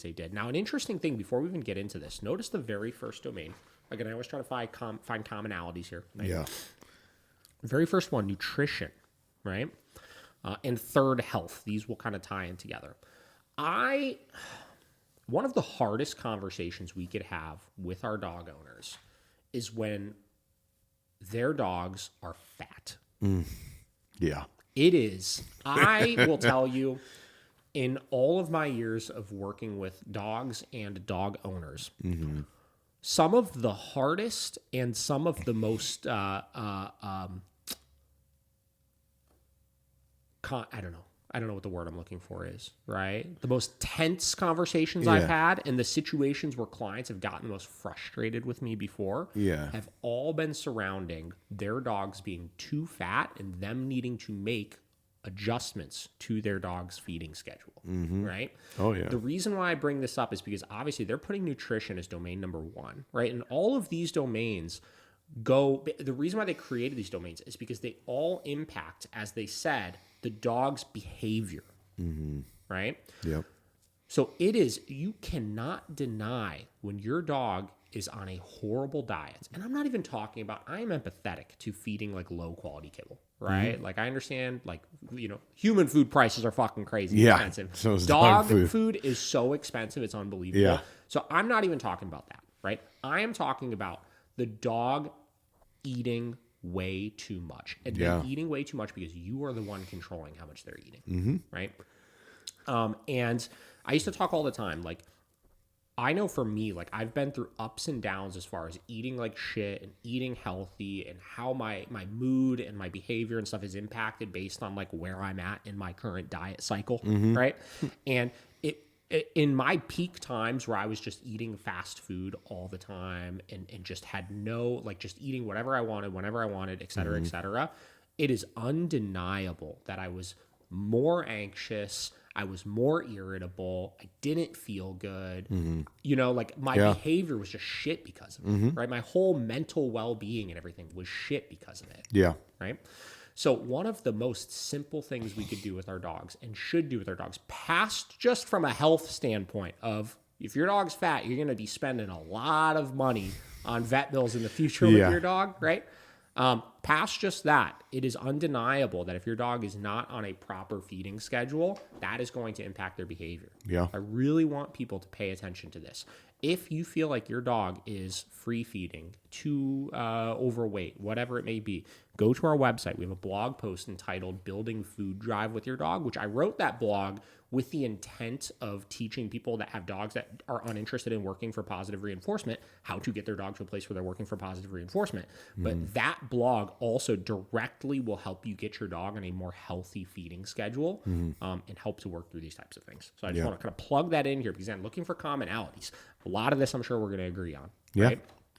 domains they did. Now, an interesting thing before we even get into this, notice the very first domain. Again, I always try to find commonalities here. Right? Yeah. The very first one, nutrition, right? And third, health. These will kind of tie in together. One of the hardest conversations we could have with our dog owners is when their dogs are fat. Yeah. It is. I will tell you, in all of my years of working with dogs and dog owners, some of the hardest and some of the most, I don't know what the word I'm looking for is, right? The most tense conversations I've had and the situations where clients have gotten the most frustrated with me before have all been surrounding their dogs being too fat and them needing to make adjustments to their dog's feeding schedule, right? Oh, yeah. The reason why I bring this up is because obviously they're putting nutrition as domain number one, right? And all of these domains the reason why they created these domains is because they all impact, as they said, the dog's behavior, right? Yep. So you cannot deny when your dog is on a horrible diet. And I'm not even talking about, I am empathetic to feeding like low quality kibble, right? Like I understand, like, human food prices are fucking crazy expensive. So is dog food is so expensive, it's unbelievable. Yeah. So I'm not even talking about that, right? I am talking about the dog eating way too much and then eating way too much because you are the one controlling how much they're eating, right? And I used to talk all the time, like, I know for me, like, I've been through ups and downs as far as eating like shit and eating healthy and how my mood and my behavior and stuff is impacted based on like where I'm at in my current diet cycle, right? And in my peak times where I was just eating fast food all the time and just had just eating whatever I wanted, whenever I wanted, et cetera, it is undeniable that I was more anxious. I was more irritable. I didn't feel good. Like my behavior was just shit because of it, right? My whole mental well-being and everything was shit because of it. Yeah. Right? So one of the most simple things we could do with our dogs and should do with our dogs, past just from a health standpoint of if your dog's fat, you're going to be spending a lot of money on vet bills in the future with your dog, right? Past just that, it is undeniable that if your dog is not on a proper feeding schedule, that is going to impact their behavior. Yeah. I really want people to pay attention to this. If you feel like your dog is free feeding, too overweight, whatever it may be, go to our website. We have a blog post entitled Building Food Drive with Your Dog, which I wrote that blog with the intent of teaching people that have dogs that are uninterested in working for positive reinforcement how to get their dog to a place where they're working for positive reinforcement. But that blog also directly will help you get your dog on a more healthy feeding schedule and help to work through these types of things. So I just want to kind of plug that in here because I'm looking for commonalities. A lot of this I'm sure we're going to agree on. Right?